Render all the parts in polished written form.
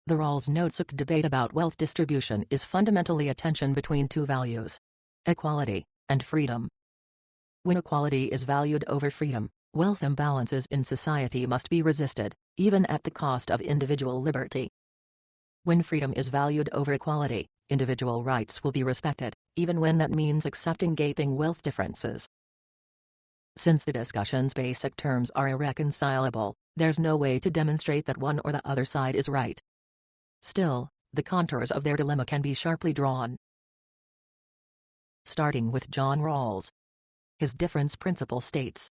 The Rawls-Nozick debate about wealth distribution is fundamentally a tension between two values: equality and freedom. When equality is valued over freedom, wealth imbalances in society must be resisted, even at the cost of individual liberty. When freedom is valued over equality, individual rights will be respected, even when that means accepting gaping wealth differences. Since the discussion's basic terms are irreconcilable, there's no way to demonstrate that one or the other side is right. Still, the contours of their dilemma can be sharply drawn. Starting with John Rawls. His difference principle states: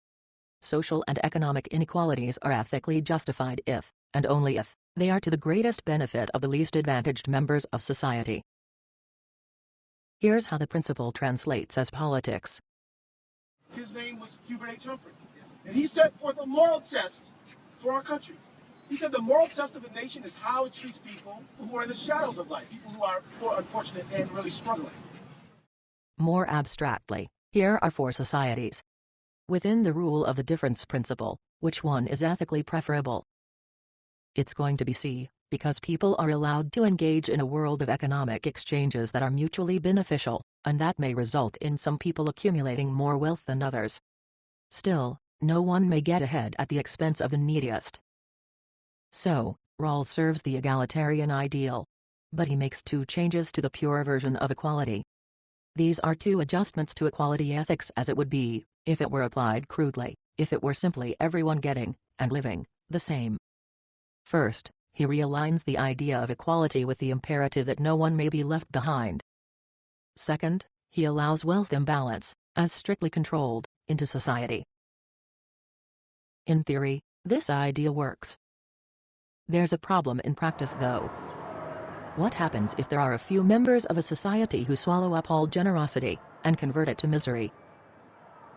social and economic inequalities are ethically justified if, and only if, they are to the greatest benefit of the least advantaged members of society. Here's how the principle translates as politics. His name was Hubert H. Humphrey, and he set forth a moral test for our country. He said the moral test of a nation is how it treats people who are in the shadows of life, people who are poor, unfortunate, and really struggling. More abstractly, here are four societies. Within the rule of the difference principle, which one is ethically preferable? It's going to be C, because people are allowed to engage in a world of economic exchanges that are mutually beneficial, and that may result in some people accumulating more wealth than others. Still, no one may get ahead at the expense of the neediest. So, Rawls serves the egalitarian ideal. But he makes two changes to the pure version of equality. These are two adjustments to equality ethics as it would be, if it were applied crudely, if it were simply everyone getting, and living, the same. First, he realigns the idea of equality with the imperative that no one may be left behind. Second, he allows wealth imbalance, as strictly controlled, into society. In theory, this idea works. There's a problem in practice though. What happens if there are a few members of a society who swallow up all generosity, and convert it to misery?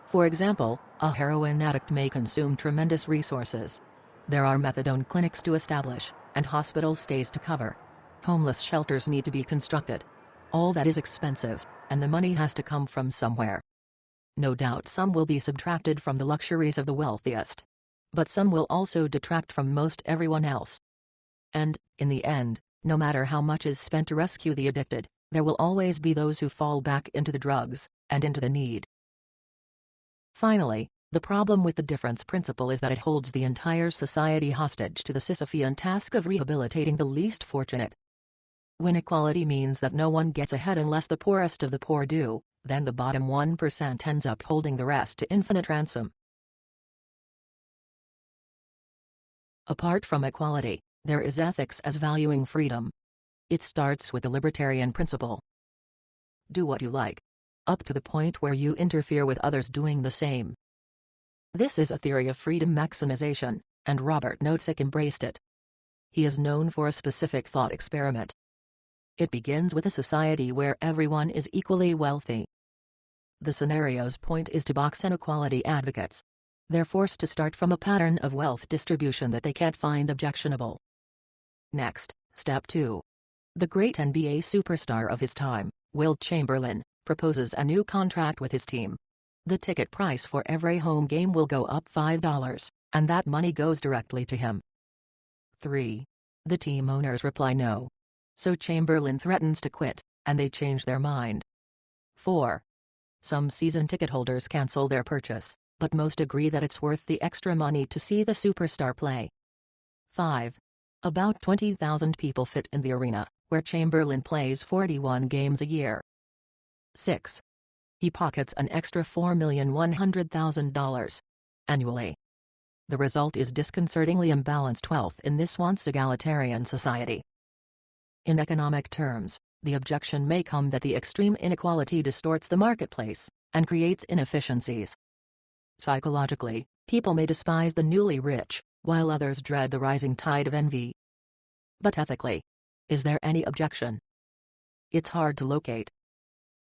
For example, a heroin addict may consume tremendous resources. There are methadone clinics to establish, and hospital stays to cover. Homeless shelters need to be constructed. All that is expensive, and the money has to come from somewhere. No doubt some will be subtracted from the luxuries of the wealthiest. But some will also detract from most everyone else. And, in the end, no matter how much is spent to rescue the addicted, there will always be those who fall back into the drugs, and into the need. Finally, the problem with the difference principle is that it holds the entire society hostage to the Sisyphean task of rehabilitating the least fortunate. When equality means that no one gets ahead unless the poorest of the poor do, then the bottom 1% ends up holding the rest to infinite ransom. Apart from equality, there is ethics as valuing freedom. It starts with the libertarian principle. Do what you like, up to the point where you interfere with others doing the same. This is a theory of freedom maximization, and Robert Nozick embraced it. He is known for a specific thought experiment. It begins with a society where everyone is equally wealthy. The scenario's point is to box inequality advocates. They're forced to start from a pattern of wealth distribution that they can't find objectionable. Next, step 2. The great NBA superstar of his time, Wilt Chamberlain, proposes a new contract with his team. The ticket price for every home game will go up $5, and that money goes directly to him. 3. The team owners reply no. So Chamberlain threatens to quit, and they change their mind. 4. Some season ticket holders cancel their purchase, but most agree that it's worth the extra money to see the superstar play. 5. About 20,000 people fit in the arena, where Chamberlain plays 41 games a year. 6. He pockets an extra $4,100,000 annually. The result is disconcertingly imbalanced wealth in this once egalitarian society. In economic terms, the objection may come that the extreme inequality distorts the marketplace, and creates inefficiencies. Psychologically, people may despise the newly rich, while others dread the rising tide of envy. But ethically, is there any objection? It's hard to locate.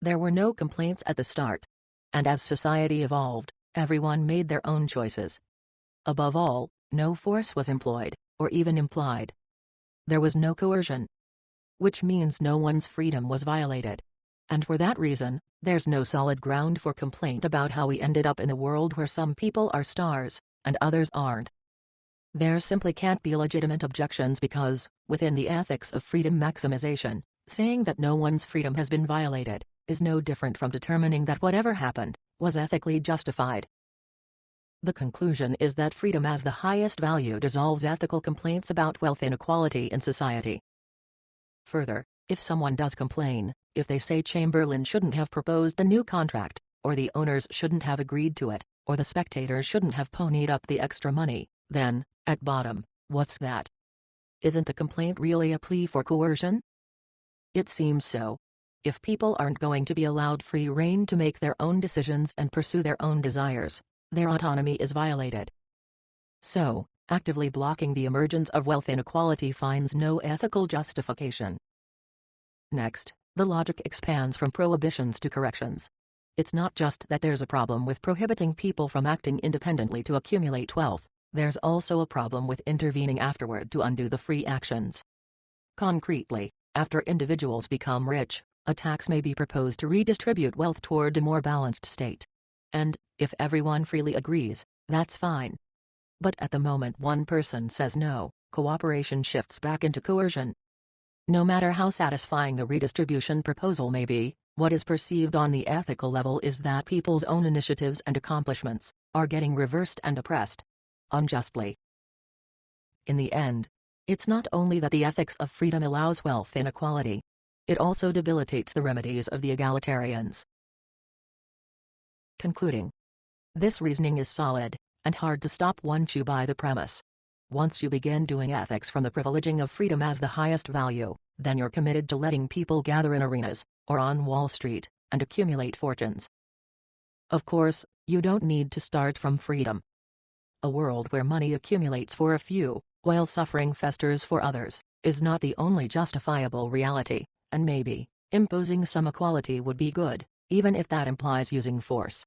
There were no complaints at the start. And as society evolved, everyone made their own choices. Above all, no force was employed, or even implied. There was no coercion. Which means no one's freedom was violated. And for that reason, there's no solid ground for complaint about how we ended up in a world where some people are stars, and others aren't. There simply can't be legitimate objections because, within the ethics of freedom maximization, saying that no one's freedom has been violated is no different from determining that whatever happened was ethically justified. The conclusion is that freedom as the highest value dissolves ethical complaints about wealth inequality in society. Further, if someone does complain, if they say Chamberlain shouldn't have proposed the new contract, or the owners shouldn't have agreed to it, or the spectators shouldn't have ponied up the extra money, then, at bottom, what's that? Isn't the complaint really a plea for coercion? It seems so. If people aren't going to be allowed free rein to make their own decisions and pursue their own desires, their autonomy is violated. So, actively blocking the emergence of wealth inequality finds no ethical justification. Next, the logic expands from prohibitions to corrections. It's not just that there's a problem with prohibiting people from acting independently to accumulate wealth, there's also a problem with intervening afterward to undo the free actions. Concretely, after individuals become rich, a tax may be proposed to redistribute wealth toward a more balanced state. And, if everyone freely agrees, that's fine. But at the moment one person says no, cooperation shifts back into coercion. No matter how satisfying the redistribution proposal may be, what is perceived on the ethical level is that people's own initiatives and accomplishments are getting reversed and oppressed. Unjustly. In the end, it's not only that the ethics of freedom allows wealth inequality. It also debilitates the remedies of the egalitarians. Concluding. This reasoning is solid, and hard to stop once you buy the premise. Once you begin doing ethics from the privileging of freedom as the highest value, then you're committed to letting people gather in arenas, or on Wall Street, and accumulate fortunes. Of course, you don't need to start from freedom. A world where money accumulates for a few, while suffering festers for others, is not the only justifiable reality, and maybe, imposing some equality would be good, even if that implies using force.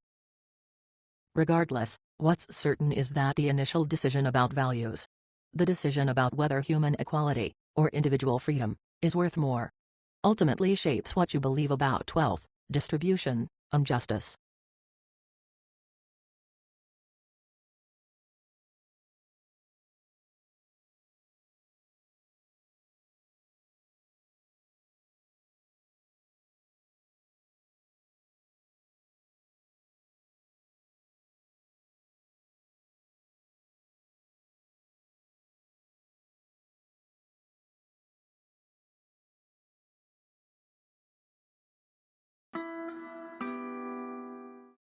Regardless, what's certain is that the initial decision about values, the decision about whether human equality, or individual freedom, is worth more, ultimately shapes what you believe about wealth, distribution, and justice.